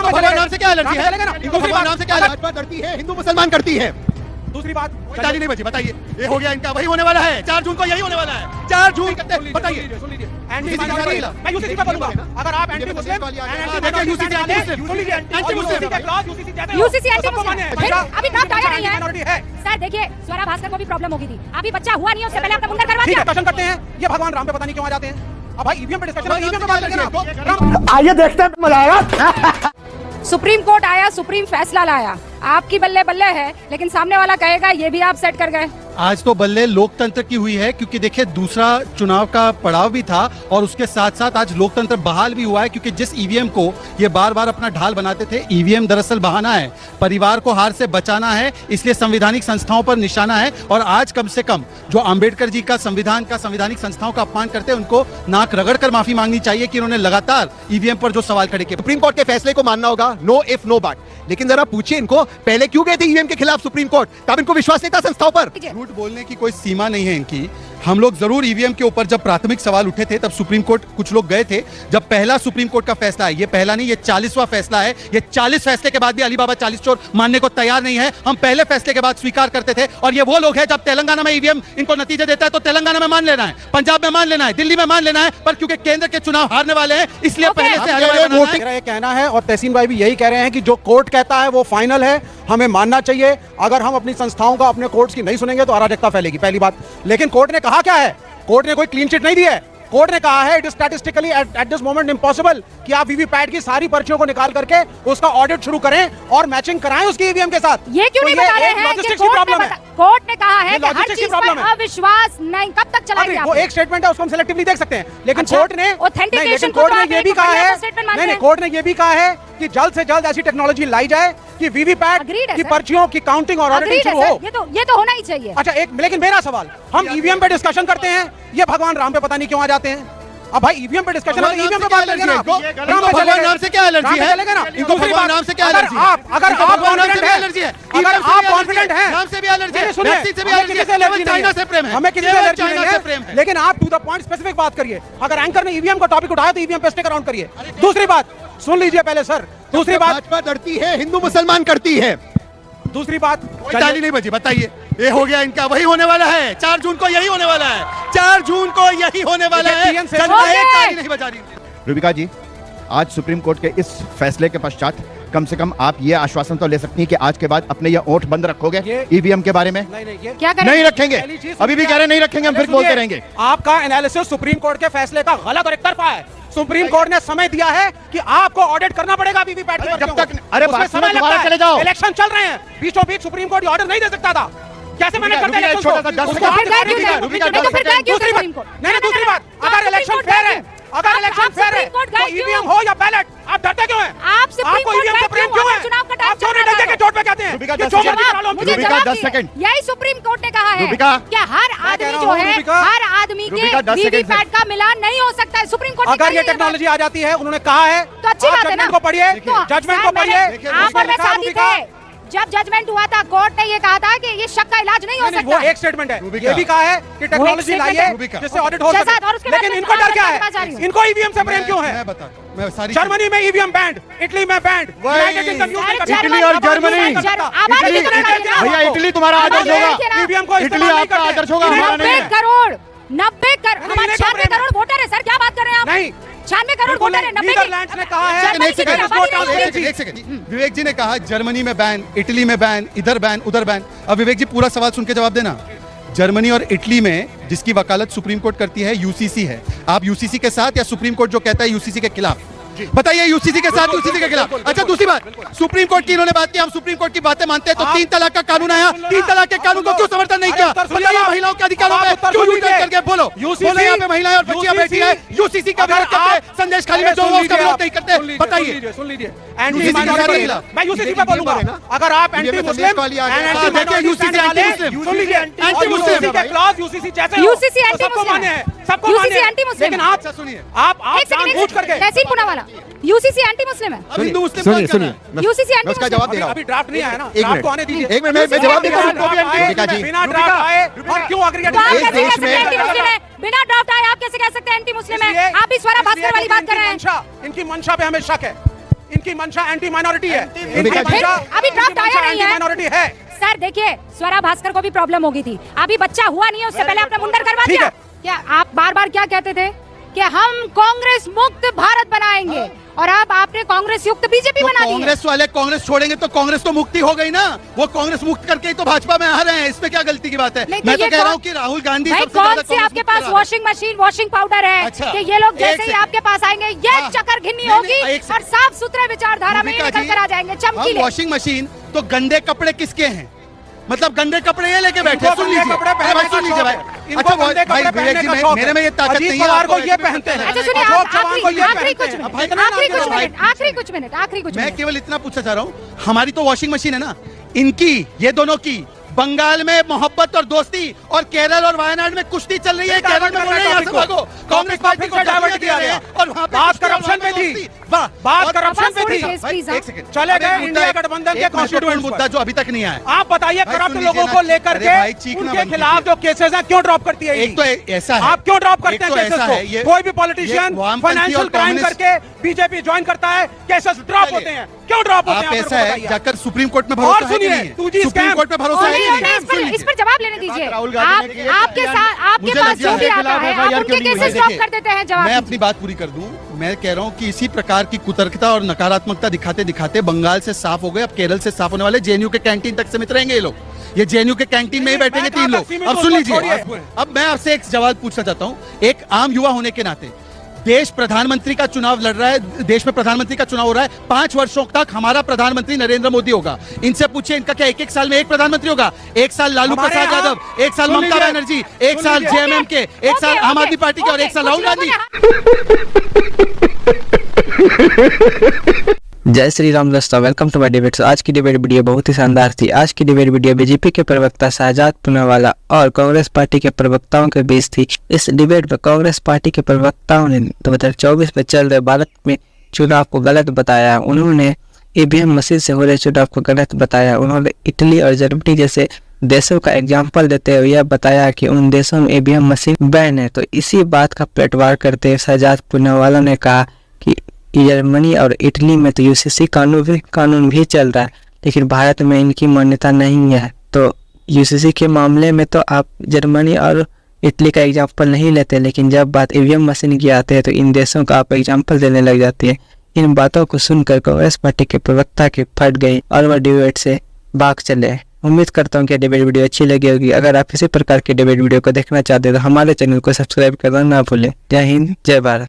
भगवान नाम से क्या एलर्जी है? इनको भगवान नाम से क्या भाजपा करती है, हिंदू मुसलमान करती है। दूसरी बात ताली नहीं बची, बताइए ये हो गया इनका, वही होने वाला है 4 जून को, यही होने वाला है 4 जून। बताइए सुन लीजिए एंटी मैं यूसीसी पे बोलूंगा, अगर आप anti Muslim UCC anti Muslim अभी ड्राफ्ट आया नहीं है सर। देखिए स्वरा भास्कर को भी प्रॉब्लम होगी थी, अभी बच्चा हुआ नहीं है, उससे पहले आपने मुंडन करवा दिया। डिस्कशन करते हैं, ये भगवान राम पे पता नहीं क्यों आ जाते हैं। अब भाई ईवीएम पे डिस्कशन, ईवीएम पे बात करते हैं। आइए देखते हैं, मजा आएगा। सुप्रीम कोर्ट आया, सुप्रीम फैसला लाया, आपकी बल्ले बल्ले है, लेकिन सामने वाला कहेगा ये भी आप सेट कर गए। आज तो बल्ले लोकतंत्र की हुई है, क्योंकि देखिए दूसरा चुनाव का पड़ाव भी था और उसके साथ साथ आज लोकतंत्र बहाल भी हुआ है, क्योंकि जिस ईवीएम को ये बार बार अपना ढाल बनाते थे, ईवीएम दरअसल बहाना है, परिवार को हार से बचाना है, इसलिए संवैधानिक संस्थाओं पर निशाना है। और आज कम से कम जो अंबेडकर जी का संविधान का संवैधानिक संस्थाओं का अपमान करते हैं, उनको नाक रगड़ कर माफी मांगनी चाहिए कि उन्होंने लगातार ईवीएम पर जो सवाल खड़े किए। सुप्रीम कोर्ट के फैसले को मानना होगा, नो इफ नो बट, लेकिन जरा पूछिए इनको पहले क्यों गए थे ईवीएम के खिलाफ सुप्रीम कोर्ट, तब इनको विश्वास नहीं था संस्थाओं पर। झूठ बोलने की कोई सीमा नहीं है इनकी। हम लोग जरूर ईवीएम के ऊपर जब प्राथमिक सवाल उठे थे तब सुप्रीम कोर्ट कुछ लोग गए थे। जब पहला सुप्रीम कोर्ट का फैसला है, ये पहला नहीं, ये 40वां फैसला है, ये 40 फैसले के बाद भी अली बाबा 40 चोर मानने को तैयार नहीं है। हम पहले फैसले के बाद स्वीकार करते थे, और ये वो लोग हैं जब तेलंगाना में ईवीएम इनको नतीजे देता है तो तेलंगाना में मान लेना है, पंजाब में मान लेना है, दिल्ली में मान लेना है, पर क्योंकि केंद्र के चुनाव हारने वाले हैं इसलिए पहले से मेरा ये कहना है, और तहसीन भाई भी यही कह रहे हैं कि जो कोर्ट कहता है वो फाइनल है, हमें मानना चाहिए। अगर हम अपनी संस्थाओं का, अपने कोर्ट्स की नहीं सुनेंगे तो अराजकता फैलेगी, पहली बात। लेकिन कोर्ट ने कहा क्या है? कोर्ट ने कोई क्लीन चिट नहीं दी है। कोर्ट ने कहा है it is statistically at this moment impossible कि आप वीवीपैट की सारी पर्चियों को निकाल करके उसका ऑडिट शुरू करें और मैचिंग कराएं उसकी ईवीएम के साथ। ये क्यों नहीं बता रहे हैं कि कोर्ट ने कहा है कि हर चीज पर अविश्वास नहीं, कब तक चलाएंगे आप? वो एक स्टेटमेंट है, उसको हम सिलेक्टिवली देख सकते हैं, लेकिन कोर्ट ने ऑथेंटिकेशन कोर्ट ने ये भी कहा है, नहीं कोर्ट ने ये भी कहा है कि जल्द से जल्द ऐसी टेक्नोलॉजी लाई जाए कि वीवीपैट की पर्चियों की काउंटिंग और ऑडिटिंग शुरू हो। ये तो होना ही चाहिए। अच्छा लेकिन मेरा सवाल, हम ईवीएम पे डिस्कशन करते हैं, ये भगवान राम पे पता नहीं क्यों आ जाते हैं। अब भाई ईवीएम पे डिस्कशन है, ईवीएम पे बात करेंगे ना। भगवान नाम से क्या एलर्जी है? इनको भगवान नाम से क्या एलर्जी है? अगर आप कॉन्फिडेंट हैं, अगर आप कॉन्फिडेंट हैं, नाम से भी एलर्जी है, वैक्सीन से भी एलर्जी, चाइना से प्रेम है, हमें किसी से एलर्जी नहीं है, लेकिन आप टू द पॉइंट स्पेसिफिक बात करिए। अगर एंकर ने ईवीएम का टॉपिक उठाया तो ईवीएम पे स्टिक अराउंड करिए। दूसरी बात सुन लीजिए पहले सर, दूसरी बात भाजपा डरती है, हिंदू मुसलमान करती है। दूसरी बात ताली नहीं बची, बताइए ये हो गया इनका, वही होने वाला है 4 जून को, यही होने वाला है 4 जून को, यही होने वाला है। ताली नहीं बजा रही। रूबिका जी, आज सुप्रीम कोर्ट के इस फैसले के पश्चात कम से कम आप ये आश्वासन तो ले सकती हैं कि आज के बाद अपने ये ओठ बंद रखोगे ईवीएम के बारे में? क्या करें? नहीं रखेंगे, अभी भी कह रहे नहीं रखेंगे, हम फिर बोलते रहेंगे। आपका एनालिसिस सुप्रीम कोर्ट के फैसले का गलत और एक तरफा है। सुप्रीम कोर्ट ने समय दिया है कि आपको ऑडिट करना पड़ेगा वीवीपैट की पर्चियों को। जब तक अरे समय लगता है, चले जाओ, इलेक्शन चल रहे हैं, बीचों बीच सुप्रीम कोर्ट ऑर्डर नहीं दे सकता था। कैसे मैनेज करते हैं इलेक्शन को? दूसरी बात, अगर इलेक्शन फेयर है, अगर इलेक्शन फेयर है तो ईवीएम हो या बैलेट, आप डरते क्यों हैं? आपको ईवीएम से प्रेम क्यों है? आप चोरी डंडे के चोट पे कहते हैं। रूबिका 10 सेकंड। यही सुप्रीम कोर्ट ने कहा है कि हर आदमी जो है, हर आदमी के वीवीपैट का मिलान नहीं हो सकता है। सुप्रीम कोर्ट अगर ये टेक्नोलॉजी आ जाती है, उन्होंने कहा है तो अच्छी बात है ना। जजमेंट को पढ़िए, जजमेंट को पढ़िए। आप और मैं साथ ही थे जब जजमेंट हुआ था, कोर्ट ने ये कहा था कि ये शक का इलाज नहीं हो सकता। वो एक स्टेटमेंट है, ये भी कहा है कि टेक्नोलॉजी लाइए जिससे ऑडिट हो सके। लेकिन इनको डर क्या है? इनको ईवीएम से प्रेम क्यों है? जर्मनी में ईवीएम बैंड, इटली में बैंड, इटली और जर्मनी, भैया इटली तुम्हारा आदर्श होगा, ईवीएम को इटली आपका आदर्श होगा, हमारा नहीं है। 90 करोड़ 96 करोड़ वोटर है सर, क्या बात कर रहे हैं आप? नहीं, 96 करोड़ वोटर है। 90 ने कहा है। एक सेकंड, विवेक जी ने कहा जर्मनी में बैन, इटली में बैन, इधर बैन, उधर बैन। अब विवेक जी पूरा सवाल सुन के जवाब देना। जर्मनी और इटली में जिसकी वकालत सुप्रीम कोर्ट करती है यूसीसी है, आप यूसीसी के साथ या सुप्रीम कोर्ट जो कहता है यूसीसी के खिलाफ? बताइए, यूसीसी के साथ, यूसीसी के खिलाफ। अच्छा दूसरी बात, सुप्रीम कोर्ट की इन्होंने बात की, हम सुप्रीम कोर्ट की बातें मानते हैं, तो 3 तलाक का कानून आया, 3 तलाक के कानून को क्यों समर्थन नहीं किया? बताइए, महिलाओं के अधिकारों में क्यों यूटर्न करके बोलो? बोलो यहाँ पे महिलाएं और बच्चियां बैठी है, यूसीसी का विरोध करते हैं, संदेश खाली में जो होगा उसका विरोध नहीं करते। बताइए, सुन लीजिए, मैं यूसीसी पे बोलूंगा, अगर आप एंटी मुस्लिम, यूसीसी सबको मान्य है, सबको मान्य है, लेकिन आप सुनिए, आप जानबूझ करके तहसीन पुना वाला यूसीसी एंटी मुस्लिम है। हिंदू मुस्लिम सुनिए, यूसीसी एंटी उसका जवाब दे रहा हूं। अभी ड्राफ्ट नहीं आया ना, एक ड्राफ्ट को आने दीजिए। एक मिनट मैं जवाब देता हूं। बिना ड्राफ्ट आए और क्यों एग्रीगेट इस देश में बिना ड्राफ्ट आए आप कैसे कह सकते हैं एंटी मुस्लिम है? आप भी स्वरा भास्कर वाली बात कर रहे हैं। इनकी मंशा पे हमें शक है। इनकी मंशा एंटी माइनॉरिटी है, इनकी फिर मंशा अभी ड्राफ्ट आया नहीं एंटी है। माइनॉरिटी है। सर देखिए, स्वरा भास्कर को भी प्रॉब्लम हो गई थी, अभी बच्चा हुआ नहीं है, उससे पहले आपने मुंडन करवा ठीक दिया। है। क्या आप बार बार क्या कहते थे कि हम कांग्रेस मुक्त भारत बनाएंगे, और अब आपने कांग्रेस युक्त बीजेपी तो बना दी है। कांग्रेस वाले कांग्रेस छोड़ेंगे तो कांग्रेस तो मुक्ति हो गई ना, वो कांग्रेस मुक्त करके ही तो भाजपा में आ रहे हैं, इसमें क्या गलती की बात है? नहीं, मैं तो ये कह रहा कौन- हूँ कि राहुल गांधी भाई सबसे ज्यादा कौन से कांग्रेस आपके मुक्त पास करा रहे हैं। वॉशिंग मशीन, वॉशिंग पाउडर है अच्छा। कि ये लोग एक जैसे ही सेकंड। आपके पास आएंगे ये हाँ। चक्कर घिन्नी नहीं, होगी नहीं, एक और साफ सुथरे विचारधारा में ये भूमिका निकल कर जी, आ जाएंगे हम चमकीले। वॉशिंग मशीन तो गंदे कपड़े किसके हैं? मतलब गंदे कपड़े ये लेके बैठे, इनको सुन गंदे लीजिए कपड़े अरे पहनने भाई, का सुन लीजिए शौक भाई। है। इनको अच्छा गंदे भाई कपड़े विवेक पहनने जी, का शौक मेरे में ये ताकत अजीत नहीं है, पवार आपको को ये ऐसे भी पहनते हैं। अच्छा सुनिए, अशोक चौहान को ये आखिरी कुछ पहनते हैं। मिनट, इतना आखिरी नाम कुछ दे दो मिनट, आखिरी कुछ मिनट, आखिरी कुछ मैं मिनट। केवल इतना पूछना चाह रहा हूँ, हमारी तो वॉशिंग मशीन है ना, इनकी ये दोनों की बंगाल में मोहब्बत और दोस्ती और केरल और वायनाड में कुश्ती चल रही है। केरल में बोल रहे हैं यहाँ से भागो, कांग्रेस पार्टी को डाइवर्ट किया गया और वहाँ पे बात करप्शन पे थी, बात करप्शन पे थी। Please, please, एक सेकंड चले गए इंडिया गठबंधन के कॉन्स्टिट्यूएंट मुद्दा जो अभी तक नहीं आया। आप बताइए भाई, करप्ट सुन लोगों लीजिए को ना, लेकर अरे भाई, के चीखना उनके बंद खिलाफ कीजिए। जो केसेस हैं क्यों ड्रॉप करती है एक तो ऐसा है, आप क्यों ड्रॉप करते एक हैं तो केसेस ऐसा है, को? कोई भी पॉलिटिशियन वामपंथी फाइनेंशियल और क्राइम कम्युनिस्ट- करके बीजेपी ज्वाइन करता है, केसेस ड्रॉप चलिए। होते हैं। क्यों ड्रॉप होते हैं आप आप ऐसा मेरे को है बताइए। जाकर सुप्रीम कोर्ट में और भरोसा है कि सुनिए, नहीं है? 2G supreme scam. कोर्ट में भरोसा है कि नहीं, नहीं नहीं, है? इस पर सुन लीजिए। जवाब लेने दीजिए। राहुल गांधी ने की है, आपके साथ आपके मुझे पास लग जो भी गया है, आता है खिलाफ आप FIR उनके क्यों नहीं हुई? केसेस देखिए, ड्रॉप कर देते हैं। जवाब मैं दीजिए। अपनी बात पूरी कर दूं। मैं कह रहा हूं कि इसी प्रकार की कुतर्कता और नकारात्मकता दिखाते दिखाते बंगाल से साफ हो गए, अब केरल से साफ होने वाले, जेएनयू के कैंटीन तक सीमित रहेंगे ये लोग। ये जेएनयू के कैंटीन में ही नहीं, बैठेंगे मैं 3 कहाँ लोग। तक सीमित अब हूं, सुन उसको लीजिए, छोड़िए। अब मैं आपसे एक सवाल पूछना चाहता हूं, एक आम युवा होने के नाते। देश प्रधानमंत्री का चुनाव लड़ रहा है, देश में प्रधानमंत्री का चुनाव हो रहा है, 5 वर्षों तक हमारा प्रधानमंत्री नरेंद्र मोदी होगा। इनसे पूछिए इनका क्या एक साल में एक प्रधानमंत्री होगा? एक साल लालू हमारे प्रसाद यहाँ- यादव, एक साल सुन ममता लीजिए, बनर्जी, एक सुन साल लीजिए। जेएमएम के, एक साल आम आदमी पार्टी के और एक साल राहुल गांधी। जय श्री राम दोस्तों, वेलकम टू माय डिबेट। आज की डिबेट वीडियो बहुत ही शानदार थी। आज की डिबेट वीडियो बीजेपी के प्रवक्ता शहजाद पूनावाला और कांग्रेस पार्टी के प्रवक्ताओं के बीच थी। इस डिबेट में कांग्रेस पार्टी के प्रवक्ताओं ने 2024 में चल रहे भारत में चुनाव को गलत बताया। उन्होंने ईवीएम मशीन से हो रहे चुनाव को गलत बताया। उन्होंने इटली और जर्मनी जैसे देशों का एग्जाम्पल देते हुए यह बताया कि उन देशों में ईवीएम मशीन बैन है। तो इसी बात का पलटवार करते हुए शहजाद पूनावाला ने कहा कि जर्मनी और इटली में तो यूसीसी कानून भी चल रहा है, लेकिन भारत में इनकी मान्यता नहीं है। तो यूसीसी के मामले में तो आप जर्मनी और इटली का एग्जाम्पल नहीं लेते, लेकिन जब बात ईवीएम मशीन की आती है तो इन देशों का आप एग्जाम्पल देने लग जाती है। इन बातों को सुनकर कांग्रेस पार्टी के प्रवक्ता की फट गई और वह डिबेट से भाग चले। उम्मीद करता हूँ कि डिबेट वीडियो अच्छी लगी होगी। अगर आप इसी प्रकार के डिबेट वीडियो को देखना चाहते हैं तो हमारे चैनल को सब्सक्राइब करना ना भूलें। जय हिंद, जय भारत।